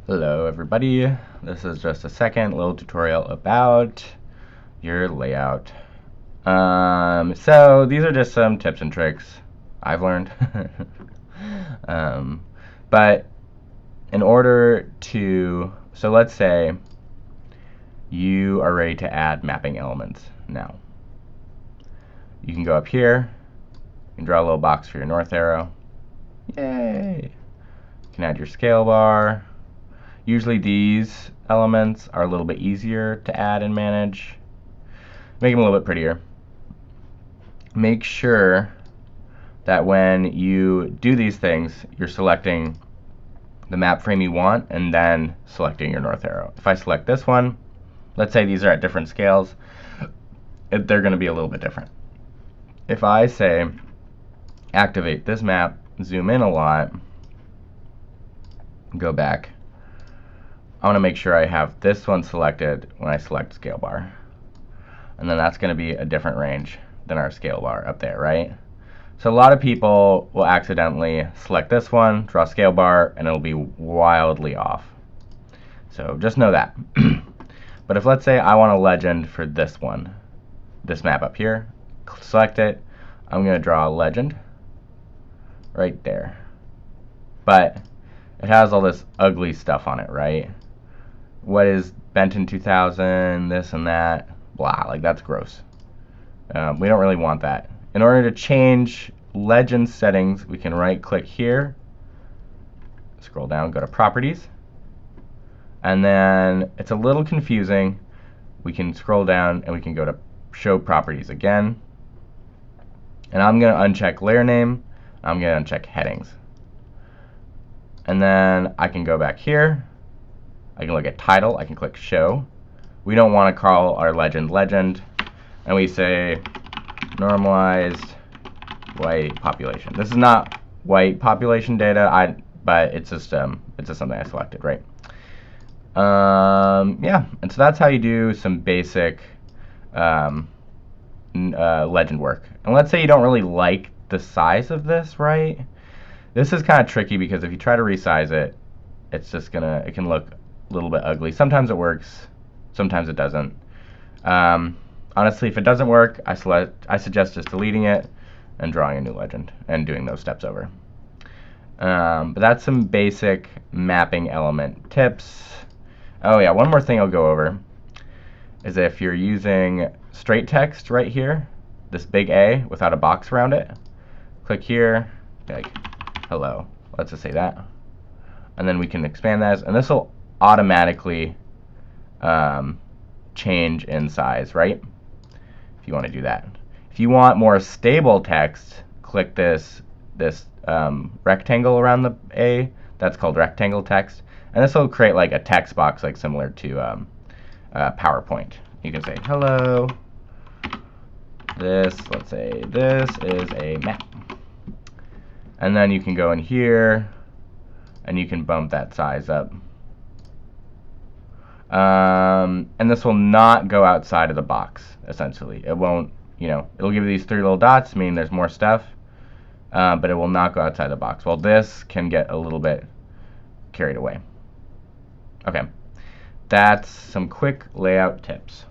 Hello everybody, this is just a second little tutorial about your layout. So these are just some tips and tricks I've learned. But in order to, so let's say you are ready to add mapping elements now. You can go up here, you can draw a little box for your north arrow. Yay! You can add your scale bar. Usually these elements are a little bit easier to add and manage. Make them a little bit prettier. Make sure that when you do these things, you're selecting the map frame you want and then selecting your north arrow. If I select this one, let's say these are at different scales, they're going to be a little bit different. If I say activate this map, zoom in a lot, go back, I want to make sure I have this one selected when I select scale bar. And then that's going to be a different range than our scale bar up there, right? So a lot of people will accidentally select this one, draw scale bar, and it'll be wildly off. So just know that. But if let's say I want a legend for this one, this map up here, select it, I'm going to draw a legend right there. But it has all this ugly stuff on it, right? What is Benton 2000, this and that, blah, like that's gross. We don't really want that. In order to change legend settings, we can right click here, scroll down, go to properties, and then it's a little confusing. We can scroll down and we can go to show properties again, and I'm going to uncheck layer name, I'm going to uncheck headings, and then I can go back here. I can look at title, I can click show. We don't want to call our legend legend, and we say normalized white population. This is not white population data, but it's just something I selected, right? Yeah, and so that's how you do some basic legend work. And let's say you don't really like the size of this, right? This is kind of tricky because if you try to resize it, it's just it can look a little bit ugly. Sometimes it works, sometimes it doesn't. Honestly, if it doesn't work, I suggest just deleting it and drawing a new legend and doing those steps over. But that's some basic mapping element tips. Oh yeah, one more thing I'll go over is if you're using straight text right here, this big A without a box around it, click here, like hello. Let's just say that. And then we can expand that, and this will automatically change in size, right? If you want to do that. If you want more stable text, click this rectangle around the A. That's called rectangle text, and this will create like a text box, like similar to PowerPoint. You can say hello. Let's say this is a map, and then you can go in here and you can bump that size up. And this will not go outside of the box, essentially. It won't, it'll give you these 3 little dots, meaning there's more stuff, but it will not go outside the box. Well, this can get a little bit carried away. Okay, that's some quick layout tips.